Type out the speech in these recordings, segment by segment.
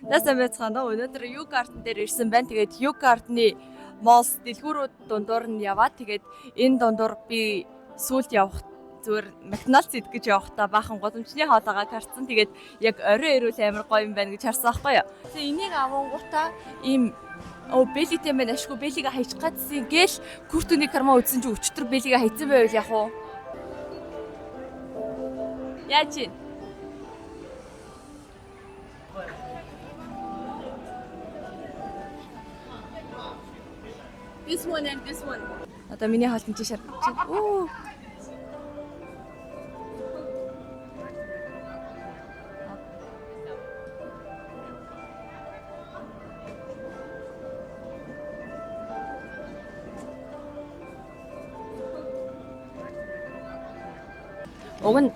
Насан байцгаана. Өнөөдөр Ю Гарден дээр ирсэн байна. Тэгээд Ю Гардны Молс дэлгүүрүүд дундуур нь яваад тэгээд энэ дундуур би сүүлд явах зүгээр Макдоналдс идэх гэж явахдаа баахан голомчны хоолойгоо карцсан. Тэгээд яг орой ирүүл амар гоё юм байна гэж харсан байхгүй юу. Тэгээд энийг авангуудаа ийм бэлитэй мэн ашгүй бэлигээ хайчих гадсан гээл күртүний карма үзсэн чи өчтөр бэлигээ хайцсан байвал яг уу. Яаж вэ? This one and this one. Одоо миний хаалт энэ шар. Оо. Уг нь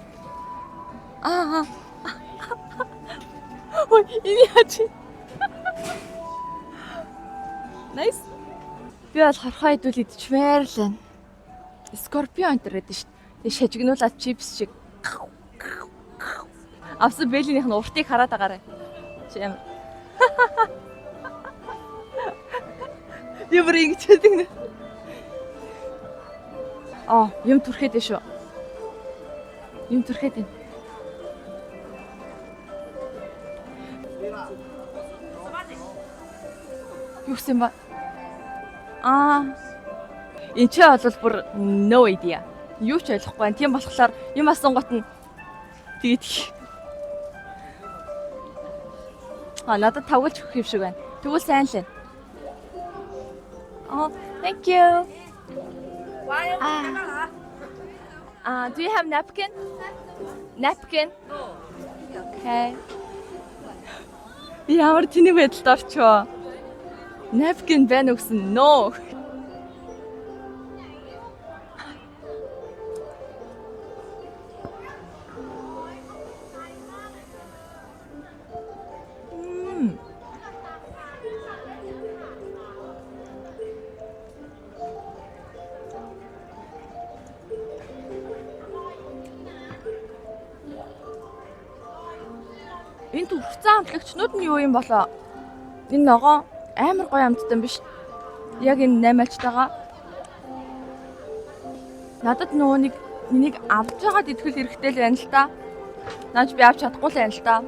Ой, ini яач. Nice. Би бол хорхоо идүүл идчихмээр л байна. Скорпион энэ гэдэг шүү дээ. Тэгээ шажигнуулаад чипс шиг. Авсан бэлийнх нь уртыг хараад байгаарай. Чи ямар. Ямар ингэж хэлдэг нэ. Юм түрхэд дээ шүү. Юм түрхэд дээ. Юу гэсэн ба? Энэ ч бол бүр no idea. Юу ч ойлгохгүй байна. Тийм болохоор юм асуунгот нь тэгээд надад тавгалж өгөх юм шиг байна. Тэгвэл сайн л байна. Thank you. Do you have napkin? Napkin? Okay. Ямар тэний байдалд орчоо. Napkin байна гэсэн no. Энэ төрсөн амтлагчнууд нь юу юм болоо? Энэ ногоо амар гоё амттай юм биш. Яг энэ 8 альчтайгаа. Надад нөгөө нэг авч байгаад итгэл хэрэгтэй л байна л та. Наач би авч чадахгүй л байна л та.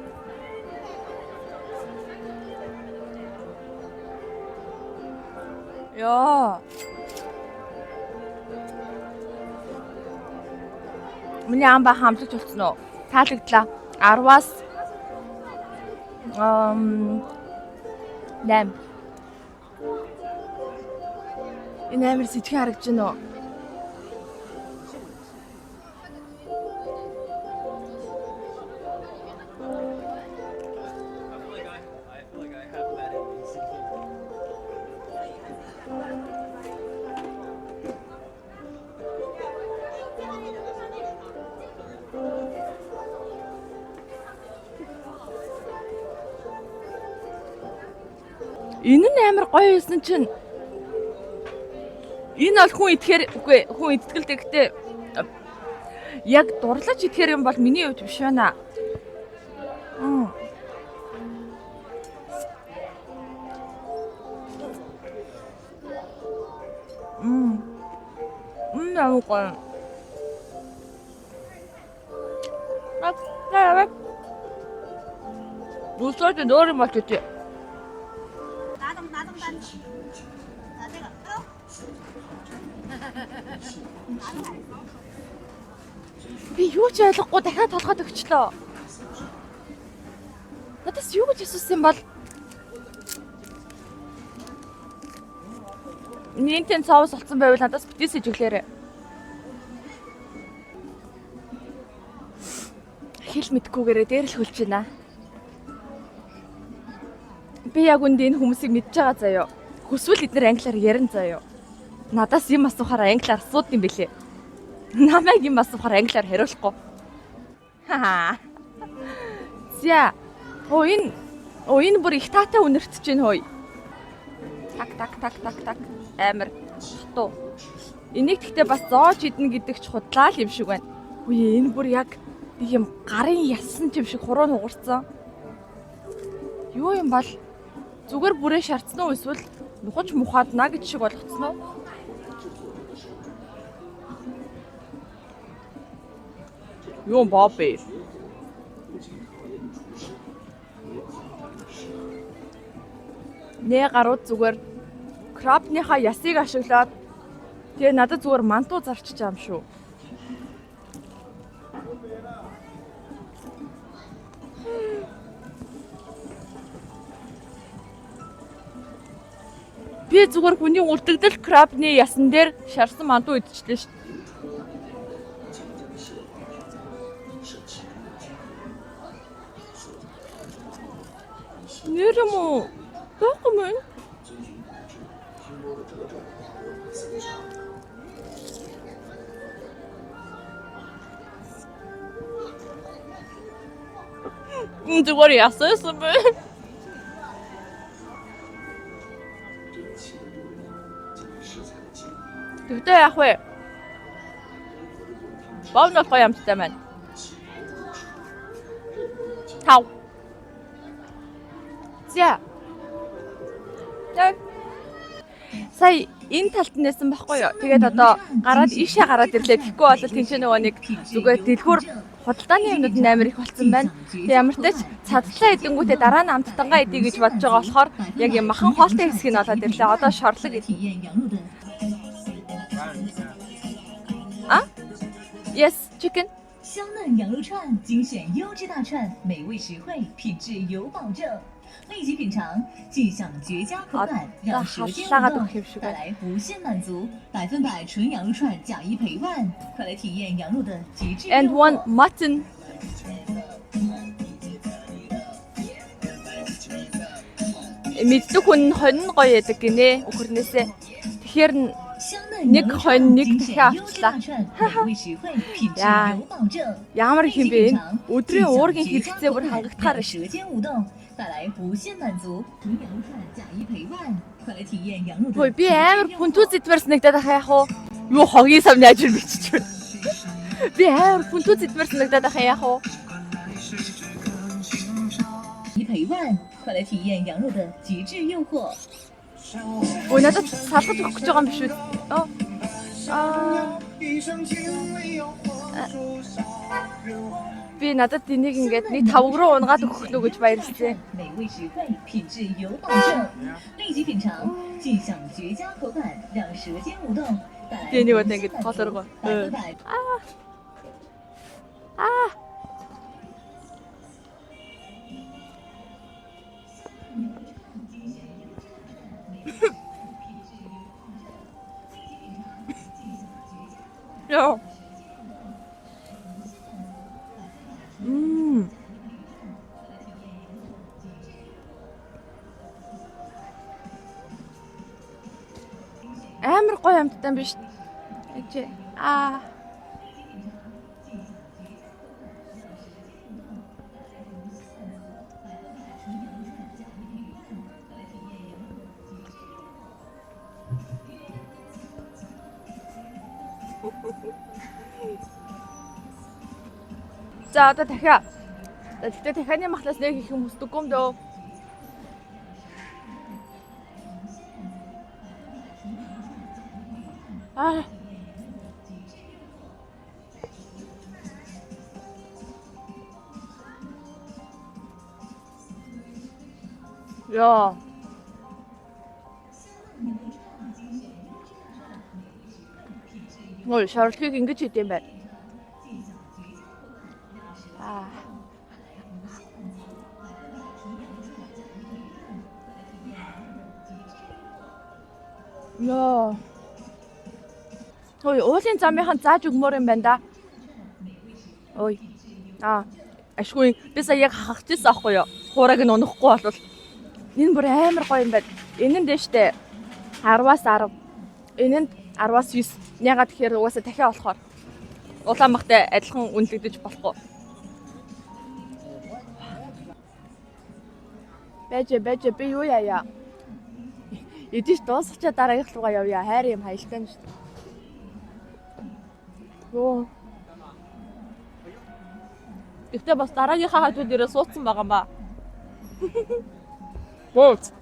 Яа. Миний амбаа хамлагч болцсон уу? Таалагдлаа. 10-аас 8. Энэ амар сэтгэн харагдаж байна уу? Энэ нь амар гоё юусэн чинь. Энэ бол хүн идэхээр үгүй хүн идтгэлтэй гэхдээ яг дурлаж идэхээр юм бол миний хувьд биш байна. Ямар гоё. Бусад нөр юм болчих. Би юу ч ойлгохгүй дахиад толгойд өгчлөө. Надаас юу гэж асуусан юм бол? Нинтэн соус олцсон байвал надаас битээс ижиглээрэй. Хэл мэдгүйгээрээ дээр л хөлж байна. Би яг үндэ энэ хүмүүсийг мэдж байгаа заяа. Хүсвэл эдгээр англиар ярина заяа. Надаас юм асуухаар англиар асууд юм бэлээ. Намайг юм асуухаар англиар хариулахгүй. За. Энэ бүр их таатай үнэртэж байна хөөе. Так. Амар хатуу. Энийг гэхдээ бас зоож идэнэ гэдэг ч худлаа л юм шиг байна. Үе энэ бүр яг нэг юм гарын ялсан юм шиг хуруу нугарцсан. Юу юм бол зүгээр бүрээ шаардсан уу эсвэл нухаж мухаадна гэж шиг болгоцсон уу? Юу бобби? Нэ гарууд зүгээр крабныхаа ясыг ашиглаад тэгээ надад зүгээр мантуу зарчиж байгаа юм шүү. Би зүгээр хүний үлдэгдэл крабны ясан дээр шарсан мантуу идчихлээ шүү. Нэрмүү байхгүй мэн. Зүгээр яссан бэ? Тэгтээ яах вэ? Баавнал гоё амттай маань. Тав. За. Сая энэ талд нээсэн байхгүй юу? Тэгээд одоо гараад ийшээ гараад ирлээ. Тэгэхгүй бол тэнцээ нөгөө нэг зүгээр дэлгүүр худалдааны юмнууд нь амар их болсон байна. Тэг ямар ч тач цадтлаа идэнгүүтээ дараа нь амттангаа идэ гэж бодож байгаа болохоор яг юм махан хоолтой хэсгийг нь олоод ирлээ. Одоо шорлог идэх. А? Yes, chicken. 香嫩羊肉串，精选优质大串，美味实惠，品质有保证。立即品尝，尽享绝佳口感，让舌尖舞动，带来无限满足。100%纯羊肉串假一赔万，快来体验羊肉的极致诱惑。 And one mutton. Мэддэг хүн хонь гоё яадаг гинэ өхөрнөөсөө. Тэгэхээр нэг хонь нэг дахиад авчлаа. Ямар их юм бэ энэ? Өдрийн уургийн хэрэгцээ бүр хангагдахаар шүү. 带来无限满足，纯羊肉串假一赔万，快来体验羊肉的。 Хөөе би амар хүнтүү зэдвэр санагдаад байгаа яах вэ? Юу хогийн савны ажил бичиж байна. Би амар хүнтүү зэдвэр санагдаад байгаа яах вэ? 一赔万，快来体验羊肉的极致诱惑。 Ой надад салгаж өгөх гэж байгаа юм биш үү? Би надад энийг ингээд нэг 5 руу унгаад өгөх нөө гэж баярлалаа. 美味实惠，品质有保证。立即品尝，尽享绝佳口感，让舌尖舞动，带来 Тэнийг одоо ингээд толоргоо. 100%。 Яа. Амар гоё амттай биш. Эцээ. За одоо дахиад. Тэгтээ дахианы махлаас нэг их юм хүсдэггүй юм дөө. Яа. Ой, шаарлыг ингэж хийдэм байр. Яа. Ой, уулын замынхан зааж өгмөр юм байна да. Ой. Ашгүй би сая яг хахчихсан аахгүй юу? Хуурайг нь унахгүй болвол энэ бүр амар гоё юм байна. Энэ нь дэштэй 10-аас 10. Энэ нь 10-аас 9. Ягаад тэгэхээр угаасаа дахиад болохоор Улаанбаатартай адилхан үнэлэгдэж болохгүй. Бэж би юу яая? Эдиш дуусчаа дараагийнх руугаа явъя. Хайр юм хаялтай нь шүү дээ. Йоо. Ихтэй бас дараагийнхаа хажууд ирээ суудсан байгаа ба. Бууз.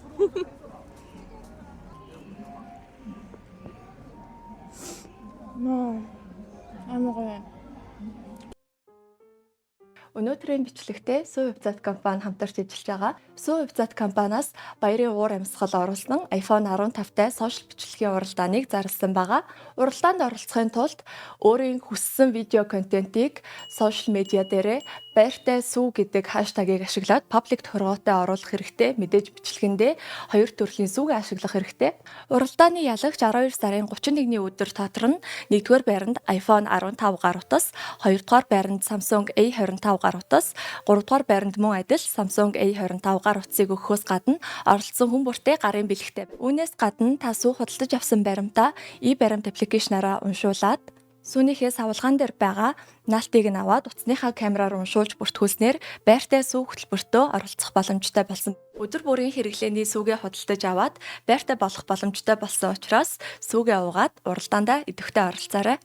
Ноо. Амгаа. Өнөөдрийн бичлэгтээ Сүү Хувьцаат компани хамтарч ажиллаж байгаа. Сүү Хувьцаат компаниас баярын уур амьсгал оруулсан iPhone 15-тай сошиал бичлэгийн уралдааныг зарласан байгаа. Уралдаанд оролцохын тулд өөрийн хүссэн видео контентийг сошиал медиа дээрээ байртай сүү гэдэг хаштагийг ашиглаад паблик тохиргоотой оруулах хэрэгтэй. Мэдээж бичлэгэндээ хоёр төрлийн сүүгээ ашиглах хэрэгтэй. Уралдааны ялагч 12 сарын 31-ний өдөр татар нь 1-р байранд iPhone 15 гар утас, 2-р байранд Samsung A25 гар утас, 3-р байранд мөн адил Samsung A25 гар утсыг өгөхөөс гадна оролцсон хүн бүртээ гарын бэлэгтэй. Үүнээс гадна та сүү худалдаж авсан баримтаа e-баримт аппликейшнаараа уншуулад сүүнийхээ савлгаан дээр байгаа наалтыг нь аваад утасныхаа камераар уншуулж бүртгүүлснээр байртай сүү хөтөлбөртөө оролцох боломжтой болсон. Өдөр бүрийн хэрэглээний сүүгээ худалдаж аваад байртай болох боломжтой болсон учраас сүүгээ уугаад уралдаандаа идэвхтэй оролцоорой.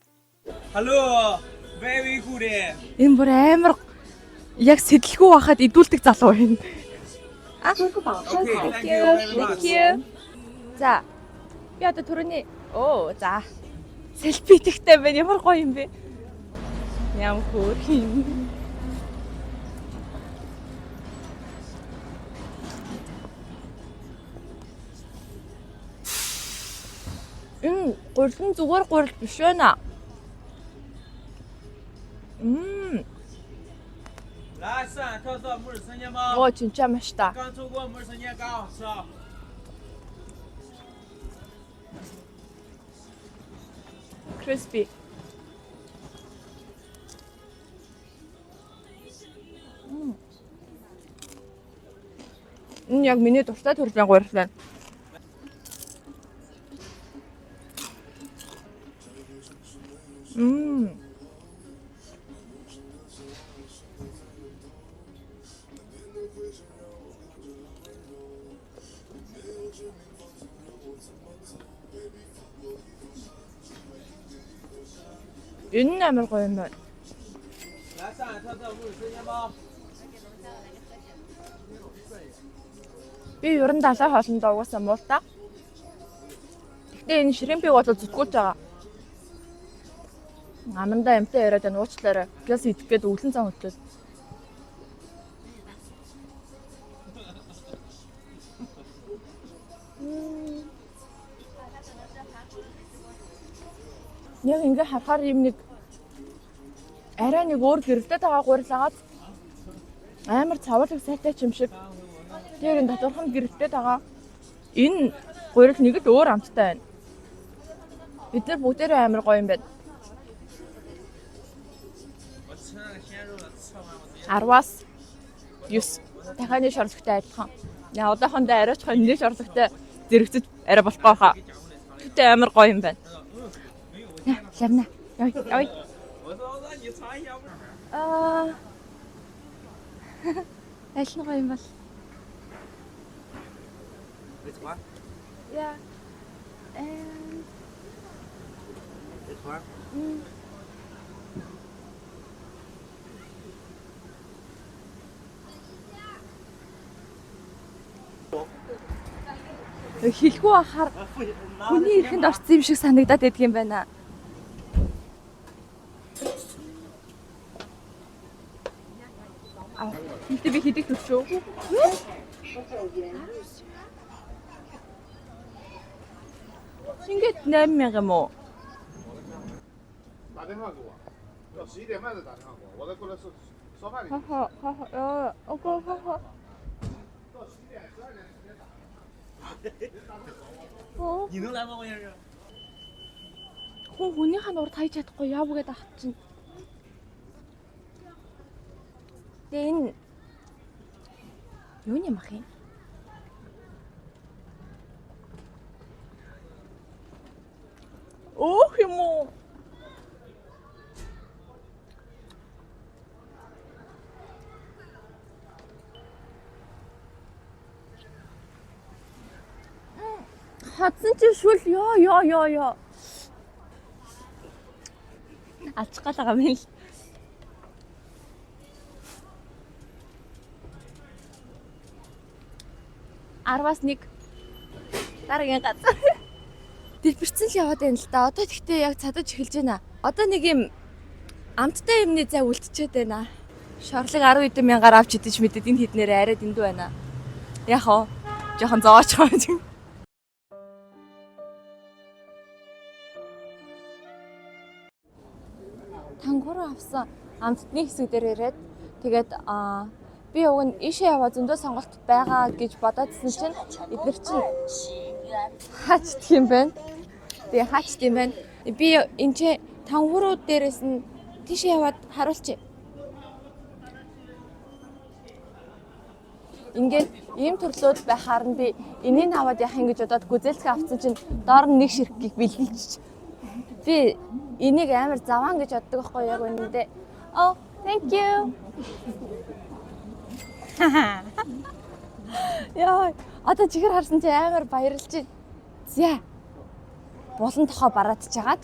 Hello, very good. Энэ бүр амар яг сэтлгүй байхад идүүлдэг залуу байна. Okay, thank you very much. За. Би одоо түрүүний за. Селфи тэгтэй байна. Ямар гоё юм бэ? Ямар хөөр юм. Гурилан зүгээр гурил биш байна. Ласан, тоосоо мөр санямаа. Оо чинчаа маш та. Ганцугоо мөр саня гаасаа. Crispy. Энэ яг миний дуртай төрлийн гурил байна. Энэ амар гоё юм байна. Ласан, тоосоо мөр санямаа. Би ер нь далай хоолндоо угаасаа муултаа. Гэхдээ энэ шримпиг бол зүтгүүлж байгаа. Амандаа амтай яриад байна уучлаарай. Плюс идэх гээд өглөн цан хөтлөл. Яг ингээ харахаар юм нэг арай нэг өөр гэрэлтэй байгаа гурил агаад амар цавуулаг сайтай ч юм шиг. Тэр энэ доторх нь гэрэлтэй байгаа. Энэ гурил нэг л өөр амттай байна. Бид нар бүгдээрээ амар гоё юм байна. 10-аас 9 дахианы шорлогтой адилхан. Яа одоохондоо арайч хоньны шорлогтой зэрэгцэж арай болохгүй хаа. Гэтэ амар гоё юм байна. Лавна. Ой. Айлна гоё юм бол. Which one? Yeah. And This one? Хэлгүй ахаар хүний ихэнд орсон юм шиг санагдаад байдаг юм байна. Хэлтэ би хэдэг төшөө. Шингэт 8000 юм уу? 打电话给我，要11点半再打电话给我，我再过来烧饭去。好，好。到11点、12点直接打。你能来吗？关键是。 Хүнийх нь урд хайж чадахгүй яав гээд ах чинь. Тэгээ энэ юу юм ах юм? Оох юм уу? Хатсан чи шүл ёо. Алчих гал байгаа юм л. 10-аас 1 дараагийн газар. Дэлбэрсэн л яваад байна л да. Одоо тэгтээ яг цадаж эхэлж байна. Одоо нэг юм амттай юмны зай үлдчихэд байна. Шорлог 10 хэдэн мянгаар авч идэж мэдээд энэ хіднээр арай дэндүү байна. Яг оо жоохон зовооч байгаа. Тангуур авсан амтны хэсэг дээр ирээд тэгээд би уг нь ийшээ яваа зөндөө сонголт байгаа гэж бодоодсэн чинь эдгээр чинь хаачд юм байна. Тэгээ хаачд юм байна. Би энэ ч тангуурууд дээрээс нь тийшээ яваад харуулчих. Ингээд ийм төрлөөд байхаар нь би энийг аваад явах юм гэж бодоод гүзэлцгээ авсан чинь доор нь нэг ширхгийг бэлгэлчих. Би энийг амар заваан гэж боддог байхгүй яг үнэндээ. Oh, thank you. Яа, одоо чихэр харсан чи амар баярлж байна. За. Булан тохоо бараад чагаад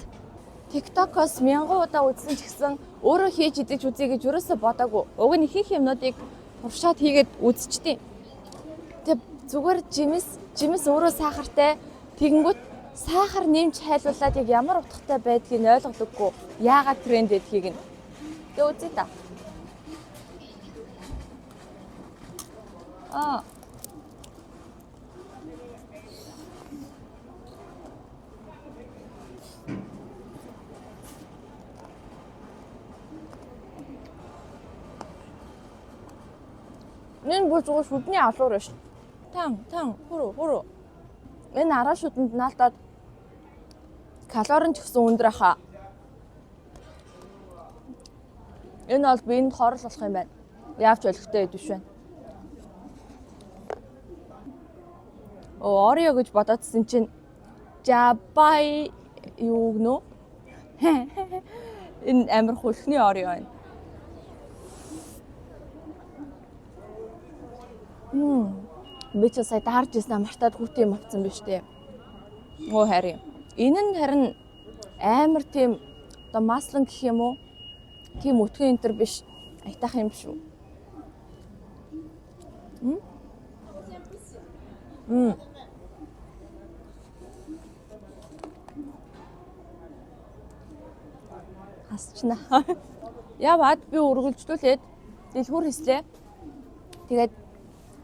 TikTok-оос 1000 удаа үзсэн ч гэсэн өөрөө хийж идэж үзье гэж юусоо бодоагүй. Уг нь ихэнх юмнуудыг уршаад хийгээд үзчихтий. Тэг зүгээр жимс өөрөө сахартай тэгэнгүүт сахар нэмж хайлуулаад яг ямар утгатай байдгийг ойлгодоггүй. Яагаад тренд гэдгийг нь. Тэг үзье та. Энэ бүр зүгээр шүдний алуур биш. Тан, хуруу. Энэ араа шүдэнд наалтаад калорийн ч гэсэн өндөр хаа. Энэ бол биеинд хорол болох юм байна. Яавч олигтой байдгүй шүү. Орео гэж бодоодсэн чинь жабай юу гэнэ? Энэ амар хөлхний орео байна. Би ч сая даарж ирсэн мартаад хүүтэй юм авсан биз дээ. Оо харин. Энэ нь харин амар тийм оо маслан гэх юм уу? Тийм өтгөн энтер биш. Айтах юм шүү. Хасчна. Яваад би үргэлжлүүлээд дэлгүүр хийслээ. Тэгээд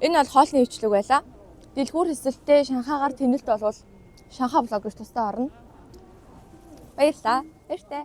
энэ бол хоолны ивчлэг байлаа. Дэлгүүр хэсэлтэй Шанхайгаар тэнэлт болвол Шанхай блог гэж тусдаа орно. Баярлалаа. Баяртай.